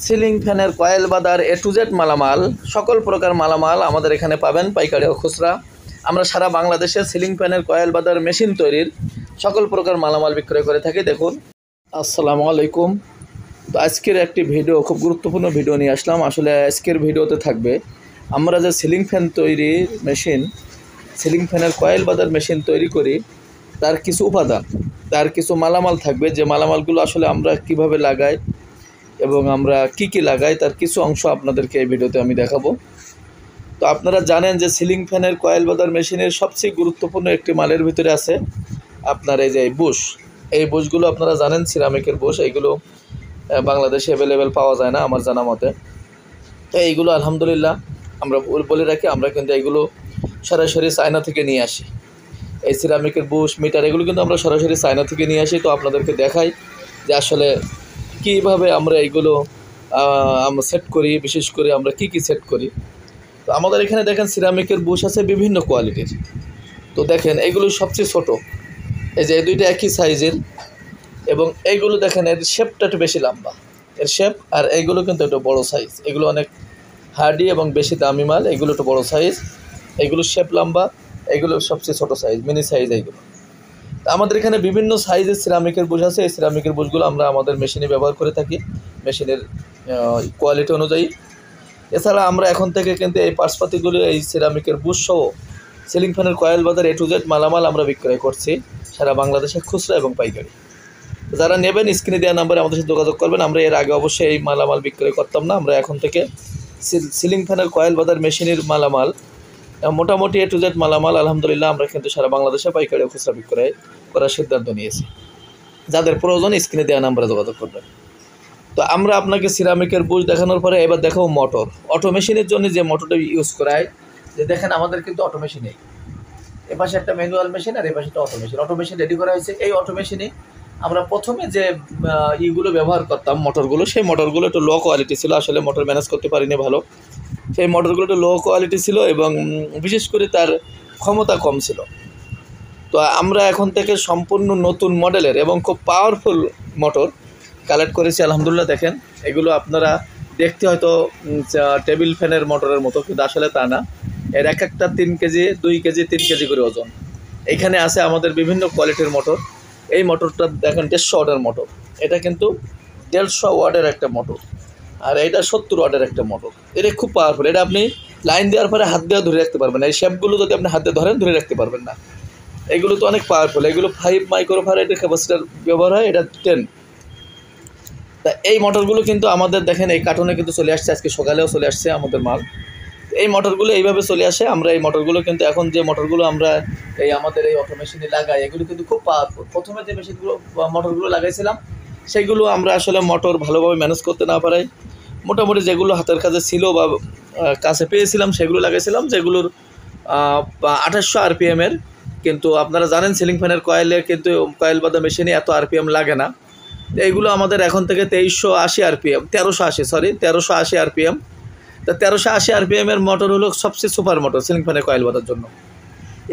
Ceiling ফ্যানের coil bother A to Z মালামাল, সকল প্রকার মালামাল আমাদের এখানে পাবেন, পাইকারি ও খুচরা। আমরা সারা বাংলাদেশে সিলিং ফ্যানের কয়েল বাদার মেশিন তৈরির সকল প্রকার মালামাল বিক্রয় করে থাকি। দেখুন, আসসালামু আলাইকুম। তো আজকের একটি ভিডিও, খুব গুরুত্বপূর্ণ ভিডিও নিয়ে আসলাম। আসলে আজকের ভিডিওতে থাকবে আমরা যে সিলিং ফ্যান তৈরির মেশিন, সিলিং ফ্যানের কয়েল বাদার মেশিন তৈরি করি, তার কিছু উপাদান, তার কিছু মালামাল থাকবে, যে মালামালগুলো আসলে আমরা কিভাবে লাগাই এবং আমরা কি কি লাগাই, তার কিছু অংশ আপনাদেরকে এই ভিডিওতে আমি দেখাবো। তো আপনারা জানেন যে সিলিং ফ্যানের কয়েল বাদার মেশিনের সবচেয়ে গুরুত্বপূর্ণ একটি মালের ভিতরে আছে আপনার এই যে বুশ। এই বুশগুলো আপনারা জানেন, সিরামিকের বুশ। এইগুলো বাংলাদেশে অ্যাভেলেবেল পাওয়া যায় না আমার জানা মতে। তো এইগুলো আলহামদুলিল্লাহ আমরা বলে রাখি, আমরা কিন্তু এইগুলো সরাসরি চায়না থেকে নিয়ে আসি। এই সিরামিকের বুশ, মিটার, এগুলো কিন্তু আমরা সরাসরি চায়না থেকে নিয়ে আসি। তো আপনাদেরকে দেখাই যে আসলে কীভাবে আমরা এইগুলো আমরা সেট করি, বিশেষ করে আমরা কি সেট করি। তো আমাদের এখানে দেখেন সিরামিকের বুশ আছে বিভিন্ন কোয়ালিটির। তো দেখেন এইগুলো সবচেয়ে ছোট, এই যে এই দুইটা একই সাইজের, এবং এইগুলো দেখেন এর শেপটা একটু বেশি লম্বা, এর শেপ। আর এইগুলো কিন্তু একটু বড়ো সাইজ, এগুলো অনেক হার্ডি এবং বেশি দামি মাল। এগুলো একটু বড়ো সাইজ, এগুলো শেপ লম্বা, এগুলো সবচেয়ে ছোটো সাইজ, মিনি সাইজ এইগুলো। আমাদের এখানে বিভিন্ন সাইজের সিরামিকের বুশ আছে। এই সিরামিকের বুশগুলো আমরা আমাদের মেশিনে ব্যবহার করে থাকি, মেশিনের কোয়ালিটি অনুযায়ী। এছাড়া আমরা এখন থেকে কিন্তু এই পার্টসপাতিগুলো, এই সিরামিকের বুশ সহ সিলিং ফ্যানের coil bother A to Z মালামাল আমরা বিক্রয় করছি সারা বাংলাদেশে, খুচরা এবং পাইকারি। যারা নেবেন স্ক্রিনে দেওয়া নাম্বারে আমাদের সাথে যোগাযোগ করবেন। আমরা এর আগে অবশ্যই এই মালামাল বিক্রয় করতাম না। আমরা এখন থেকে সিলিং ফ্যানের কয়েল বাদার মেশিনের মালামাল, মোটামুটি এ টু জেড মালামাল আলহামদুলিল্লাহ আমরা কিন্তু সারা বাংলাদেশে পাইকারি ও খুচরা বিক্রয় করার সিদ্ধান্ত নিয়েছি। যাদের প্রয়োজন স্ক্রিনে দেওয়া নাম্বারে যোগাযোগ করবেন। তো আমরা আপনাকে সিরামিকের বুশ দেখানোর পরে এবার দেখাবো মোটর। অটো মেশিনের জন্য যে মোটরটা ইউজ করা হয়, যে দেখেন আমাদের কিন্তু অটো মেশিন নেই, এপাশে একটা ম্যানুয়াল মেশিন আর এপাশে একটা auto machine. Auto machine ready করা হয়েছে। এই অটো মেশিনে আমরা প্রথমে যে ইগুলো ব্যবহার করতাম, মোটরগুলো, সেই মোটরগুলো একটু লো কোয়ালিটি ছিল। আসলে মোটর ম্যানেজ করতে পারিনি ভালো। সেই মোটরগুলো একটু লো কোয়ালিটি ছিল এবং বিশেষ করে তার ক্ষমতা কম ছিল। তো আমরা এখন থেকে সম্পূর্ণ নতুন মডেলের এবং খুব পাওয়ারফুল মোটর কালেক্ট করেছি আলহামদুলিল্লাহ। দেখেন এগুলো আপনারা দেখতে হয়তো টেবিল ফ্যানের মোটরের মতো, কিন্তু আসলে তা না। এর এক একটা 3 কেজি, 2 কেজি, 3 কেজি করে ওজন। এখানে আছে আমাদের বিভিন্ন কোয়ালিটির মোটর। এই মোটরটা দেখেন 150 ওয়াটের মোটর। এটা কিন্তু 150 ওয়াটের একটা মোটর, আর এটা 70 ওয়াটের একটা মোটর। এটা খুব পাওয়ারফুল। এটা আপনি লাইন দেওয়ার পরে হাত দিয়ে ধরে রাখতে পারবেন না। এই শেপগুলো যদি আপনি হাতে ধরেন, ধরে রাখতে পারবেন না। এগুলো তো অনেক পাওয়ারফুল। এগুলো 5 মাইক্রোফ্যারাডের ক্যাপাসিটার ব্যবহার হয়, এটা 10। তা এই মোটরগুলো কিন্তু আমাদের দেখেন এই কার্টনে কিন্তু চলে আসছে, আজকে সকালেও চলে আসছে আমাদের মাল। এই মোটরগুলো এইভাবে চলে আসে। আমরা এই মোটরগুলো কিন্তু এখন যে মোটরগুলো আমরা এই আমাদের এই অটো মেশিনে লাগাই, এগুলো কিন্তু খুব পাওয়ারফুল। প্রথমে যে মেশিনগুলো মোটরগুলো লাগাইছিলাম, সেগুলো আমরা আসলে মোটর ভালোভাবে ম্যানেজ করতে না পারাই মোটামুটি যেগুলো হাতের কাছে ছিল বা কাছে পেয়েছিলাম সেগুলো লাগাইছিলাম, যেগুলোর 2800 আরপিএমের। কিন্তু আপনারা জানেন সিলিং ফ্যানের কয়েলের কিন্তু কয়েল বাঁধা মেশিনে এত আরপিএম লাগে না। এইগুলো আমাদের এখন থেকে 2380 আরপিএম, 1380 আরপিএম। তা 1380 আরপিএমের মোটর হলো সবচেয়ে সুপার মোটর সিলিং ফ্যানের কয়েল বাঁধার জন্য।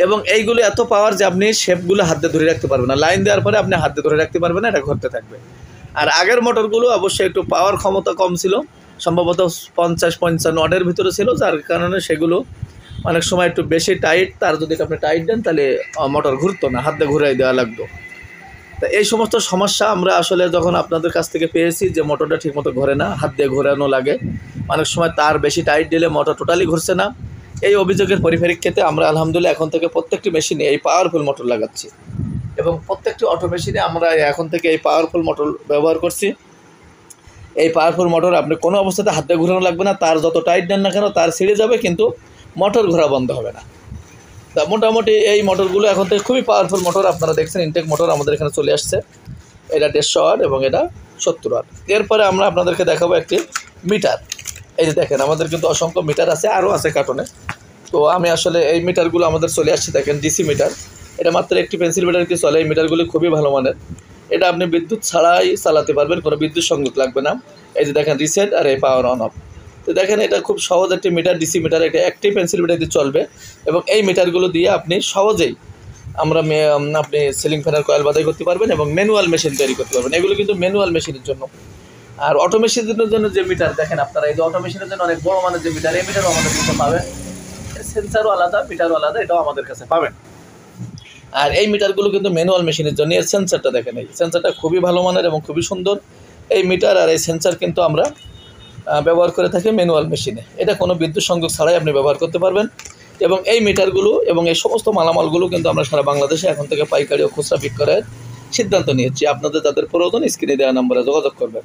এবং এইগুলো এত পাওয়ার যে আপনি শেপগুলো হাত দিয়ে ধরে রাখতে পারবেন না। লাইন দেওয়ার পরে আপনি হাত দিয়ে ধরে রাখতে পারবেন না, এটা ঘুরতে থাকবে। আর আগের মোটরগুলো অবশ্যই একটু পাওয়ার ক্ষমতা কম ছিল, সম্ভবত 50-55 ওয়াটের ভিতরে ছিল, যার কারণে সেগুলো অনেক সময় একটু বেশি টাইট। তার যদি আপনি টাইট দেন তাহলে মোটর ঘুরতো না, হাত দিয়ে ঘুরাই দেওয়া লাগতো। তা এই সমস্ত সমস্যা আমরা আসলে যখন আপনাদের কাছ থেকে পেয়েছি, যে মোটরটা ঠিকমতো ঘোরে না, হাত দিয়ে ঘোরানো লাগে, অনেক সময় তার বেশি টাইট দিলে মোটর টোটালি ঘুরছে না, এই অভিযোগের পরিপ্রেক্ষিতে আমরা আলহামদুলিল্লাহ এখন থেকে প্রত্যেকটি মেশিনে এই পাওয়ারফুল মোটর লাগাচ্ছি। এবং প্রত্যেকটি অটো মেশিনে আমরা এখন থেকে এই পাওয়ারফুল মোটর ব্যবহার করছি। এই পাওয়ারফুল মোটর আপনি কোনো অবস্থাতে হাত দিয়ে ঘোরানো লাগবে না। তার যত টাইট দেন না কেন, তার ছিঁড়ে যাবে, কিন্তু মোটর ঘোরা বন্ধ হবে না। তা মোটামুটি এই মোটরগুলো এখন থেকে খুবই পাওয়ারফুল মোটর। আপনারা দেখছেন ইনটেক মোটর আমাদের এখানে চলে আসছে। এটা 150 ওয়াট এবং এটা 70 ওয়াট। এরপরে আমরা আপনাদেরকে দেখাবো একটি মিটার। এই যে দেখেন আমাদের কিন্তু অসংখ্য মিটার আছে, আরও আছে কার্টনে। তো আমি আসলে এই মিটারগুলো আমাদের চলে আসছে, দেখেন ডিসি মিটার। এটা মাত্র একটি পেন্সিল মিটার কি চলে। এই মিটারগুলি খুবই ভালো মানের। এটা আপনি বিদ্যুৎ ছাড়াই চালাতে পারবেন, কোনো বিদ্যুৎ সংযোগ লাগবে না। এই যে দেখেন রিসেট আর এই পাওয়ার অন অফ। তো দেখেন এটা খুব সহজ একটি মিটার, ডিসি মিটার। এটা একটি পেন্সিল মিটার দিয়ে চলবে এবং এই মিটারগুলো দিয়ে আপনি সহজেই আপনি সিলিং ফ্যানের কয়েল বাঁধাই করতে পারবেন এবং ম্যানুয়াল মেশিন তৈরি করতে পারবেন। এগুলো কিন্তু ম্যানুয়াল মেশিনের জন্য। আর অটো মেশিনের জন্য যে মিটার দেখেন আপনারা, এই যে অটো মেশিনের জন্য অনেক বড় মানের যে মিটার, এই মিটারও আমাদের কাছে পাবেন। সেন্সারও আলাদা, মিটারও আলাদা, এটাও আমাদের কাছে পাবেন। আর এই মিটারগুলো কিন্তু ম্যানুয়াল মেশিনের জন্য। এর সেন্সারটা দেখেন, এই সেন্সারটা খুবই ভালো মানের এবং খুবই সুন্দর। এই মিটার আর এই সেন্সার কিন্তু আমরা ব্যবহার করে থাকি ম্যানুয়াল মেশিনে। এটা কোনো বিদ্যুৎ সংযোগ ছাড়াই আপনি ব্যবহার করতে পারবেন। এবং এই মিটারগুলো এবং এই সমস্ত মালামালগুলো কিন্তু আমরা সারা বাংলাদেশে এখন থেকে পাইকারি ও খুচরা বিক্রয়ের সিদ্ধান্ত নিয়েছি। আপনাদের যাদের প্রয়োজন স্ক্রিনে দেওয়া নম্বরে যোগাযোগ করবেন।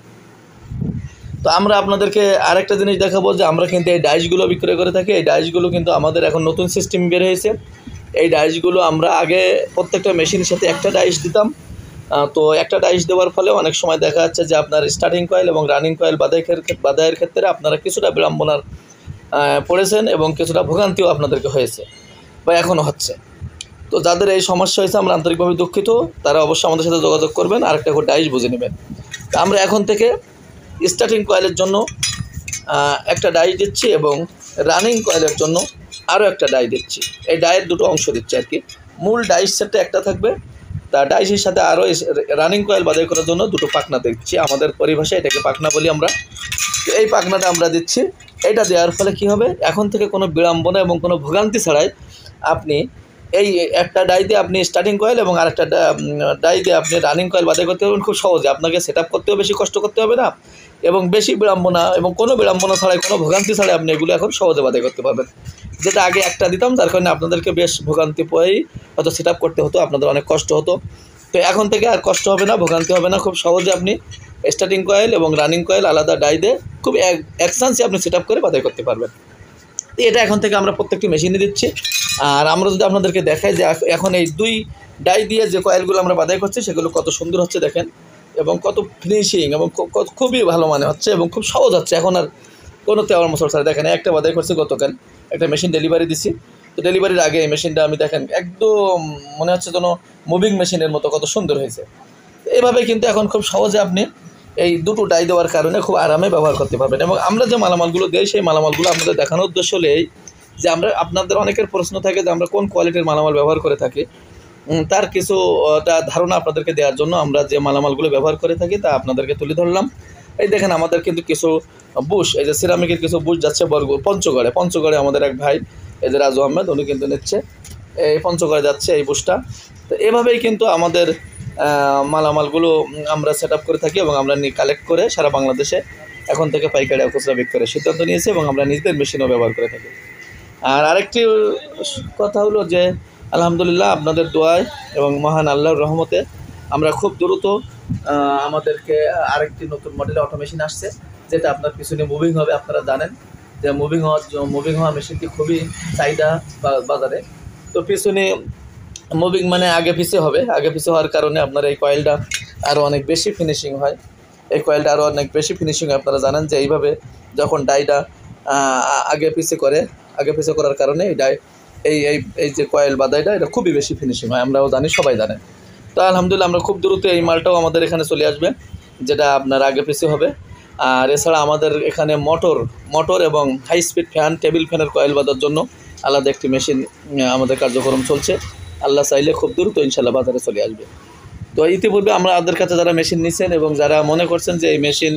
তো আমরা আপনাদেরকে আরেকটা জিনিস দেখাবো যে আমরা কিন্তু এই ডাইসগুলো বিক্রয় করে থাকি। এই ডাইসগুলো কিন্তু আমাদের এখন নতুন সিস্টেম বের হয়েছে। এই ডাইসগুলো আমরা আগে প্রত্যেকটা মেশিনের সাথে একটা ডাইস দিতাম। তো একটা ডাইস দেওয়ার ফলে অনেক সময় দেখা যাচ্ছে যে আপনার স্টার্টিং কয়েল এবং রানিং কয়েল বাদাইয়ের ক্ষেত্রে আপনারা কিছুটা বিড়ম্বনার পড়েছেন এবং কিছুটা ভোগান্তিও আপনাদেরকে হয়েছে বা এখনও হচ্ছে। তো যাদের এই সমস্যা হয়েছে আমরা আন্তরিকভাবে দুঃখিত, তারা অবশ্যই আমাদের সাথে যোগাযোগ করবেন, আরেকটা করে ডাইস বুঝে নেবেন। তো আমরা এখন থেকে স্টার্টিং কয়েলের জন্য একটা ডাই দিচ্ছি এবং রানিং কয়েলের জন্য আরও একটা ডাই দিচ্ছি। এই ডাইয়ের দুটো অংশ দিচ্ছি আর কি। মূল ডাইস সেটটা একটা থাকবে, তা ডাইসের সাথে আরও রানিং কয়েল বাদাই করার জন্য দুটো পাখনা দিচ্ছি। আমাদের পরিভাষায় এটাকে পাখনা বলি আমরা। তো এই পাখনাটা আমরা দিচ্ছি। এটা দেওয়ার ফলে কী হবে, এখন থেকে কোনো বিড়ম্বনা এবং কোনো ভোগান্তি ছাড়াই আপনি এই একটা ডাই দিয়ে আপনি স্টার্টিং কয়েল এবং আরেকটা ডাই দিয়ে আপনি রানিং কয়েল বাদাই করতে পারবেন খুব সহজে। আপনাকে সেট আপ করতেও বেশি কষ্ট করতে হবে না এবং বেশি বিড়ম্বনা এবং কোনো বিড়ম্বনা ছাড়াই, কোনো ভোগান্তি ছাড়াই আপনি এগুলো এখন সহজে বাদাই করতে পারবেন। যেটা আগে একটা দিতাম, যার কারণে আপনাদেরকে বেশ ভোগান্তি পেয়েই হয়তো সেট আপ করতে হতো, আপনাদের অনেক কষ্ট হতো। তো এখন থেকে আর কষ্ট হবে না, ভোগান্তি হবে না। খুব সহজে আপনি স্টার্টিং কয়েল এবং রানিং কয়েল আলাদা ডাই দিয়ে খুব এক চান্সে আপনি সেট আপ করে বাদাই করতে পারবেন। এটা এখন থেকে আমরা প্রত্যেকটি মেশিনে দিচ্ছি। আর আমরা যদি আপনাদেরকে দেখাই যে এখন এই দুই ডাই দিয়ে যে কয়েলগুলো আমরা বাদাই করছি সেগুলো কত সুন্দর হচ্ছে দেখেন, এবং কত ফিনিশিং এবং খুবই ভালো মানে হচ্ছে এবং খুব সহজ হচ্ছে। এখন আর কোনো তেওয়ার মশলা ছাড়া দেখেন একটা বাদাই করছি গতকাল, একটা মেশিন ডেলিভারি দিছি। তো ডেলিভারির আগে এই মেশিনটা আমি দেখেন একদম মনে হচ্ছে যেন মুভিং মেশিনের মতো কত সুন্দর হয়েছে। এইভাবে কিন্তু এখন খুব সহজে আপনি এই দুটো ডাই দেওয়ার কারণে খুব আরামে ব্যবহার করতে পারবেন। এবং আমরা যে মালামালগুলো দিই সেই মালামালগুলো আমাদের দেখানোর উদ্দেশ্য হলো এই যে আমরা আপনাদের অনেকের প্রশ্ন থাকে যে আমরা কোন কোয়ালিটির মালামাল ব্যবহার করে থাকি, তার কিছুটা ধারণা আপনাদেরকে দেওয়ার জন্য আমরা যে মালামালগুলো ব্যবহার করে থাকি তা আপনাদেরকে তুলে ধরলাম। এই দেখেন আমাদের কিন্তু কিছু বুশ, এই যে সিরামিকের কিছু বুশ যাচ্ছে পঞ্চগড়ে আমাদের এক ভাই এই যে রাজু আহমেদ, উনি কিন্তু নিচ্ছে, এই পঞ্চগড়ে যাচ্ছে এই বুশটা। তো এভাবেই কিন্তু আমাদের মালামালগুলো আমরা সেট আপ করে থাকি এবং আমরা কালেক্ট করে সারা বাংলাদেশে এখন থেকে পাইকারি খুচরা বিক্রয়ের সিদ্ধান্ত নিয়েছি এবং আমরা নিজেদের মেশিনও ব্যবহার করে থাকি। আর আরেকটি কথা হলো যে আলহামদুলিল্লাহ আপনাদের দোয়ায় এবং মহান আল্লাহর রহমতে আমরা খুব দ্রুত আমাদেরকে আরেকটি নতুন মডেলের অটো মেশিন আসছে, যেটা আপনার পিছনে মুভিং হবে। আপনারা জানেন যে মুভিং হওয়া মেশিনটি খুবই চাহিদা বাজারে। তো পিছনে মুভিং মানে আগে পিছে হবে, আগে পিছে হওয়ার কারণে আপনার এই কয়েলটা আরও অনেক বেশি ফিনিশিং হয়। এই কয়েলটা আরও অনেক বেশি ফিনিশিং হয়। আপনারা জানেন যে এইভাবে যখন ডাইটা আগে পিছে করার কারণে এই ডাই এই যে কয়েল বাদাইটা এটা খুবই বেশি ফিনিশিং হয়, আমরাও জানি, সবাই জানে। তো আলহামদুলিল্লাহ আমরা খুব দ্রুত এই মালটাও আমাদের এখানে চলে আসবে, যেটা আপনার আগে পিছে হবে। আর এছাড়া আমাদের এখানে মোটর এবং হাই স্পিড ফ্যান, টেবিল ফ্যানের কয়েল বাঁধার জন্য আলাদা একটি মেশিন আমাদের কার্যক্রম চলছে। আল্লাহ চাইলে খুব দ্রুত ইনশাল্লাহ বাজারে চলে আসবে। তো ইতিপূর্বে আমরা আমাদের কাছে যারা মেশিন নিচ্ছেন এবং যারা মনে করছেন যে এই মেশিন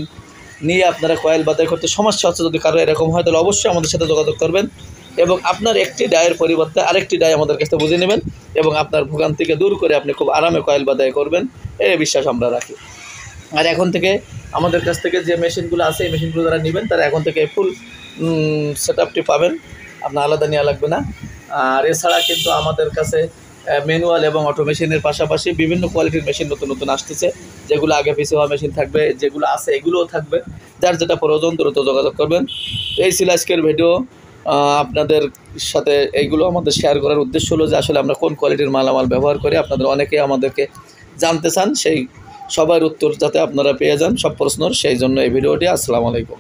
নিয়ে আপনারা কয়েল বাদাই করতে সমস্যা হচ্ছে, যদি কারো এরকম হয় তাহলে অবশ্যই আমাদের সাথে যোগাযোগ করবেন এবং আপনার একটি ডায়ের পরিবর্তে আরেকটি ডাই আমাদের কাছে বুঝে নেবেন এবং আপনার ভোগান্তিকে দূর করে আপনি খুব আরামে কয়েল বাদাই করবেন, এই বিশ্বাস আমরা রাখি। আর এখন থেকে আমাদের কাছ থেকে যে মেশিনগুলো আছে এই মেশিনগুলো যারা নেবেন তারা এখন থেকে ফুল সেট আপটি পাবেন, আপনার আলাদা নেওয়া লাগবে না। আর এছাড়া কিন্তু আমাদের কাছে ম্যানুয়াল এবং অটো মেশিনের পাশাপাশি বিভিন্ন কোয়ালিটির মেশিন নতুন আসতেছে, যেগুলো আগে পিছিয়ে হওয়া মেশিন থাকবে, যেগুলো আছে এগুলোও থাকবে। যার যেটা প্রয়োজন দ্রুত যোগাযোগ করবেন। এই ছিল আজকের ভিডিও। আপনাদের সাথে এইগুলো আমাদের শেয়ার করার উদ্দেশ্য হলো যে আসলে আমরা কোন কোয়ালিটির মালামাল ব্যবহার করি। আপনাদের অনেকেই আমাদেরকে জানতে চান, সেই সবার উত্তর যাতে আপনারা পেয়ে যান সব প্রশ্নর, সেই জন্য এই ভিডিওটি। আসসালামু আলাইকুম।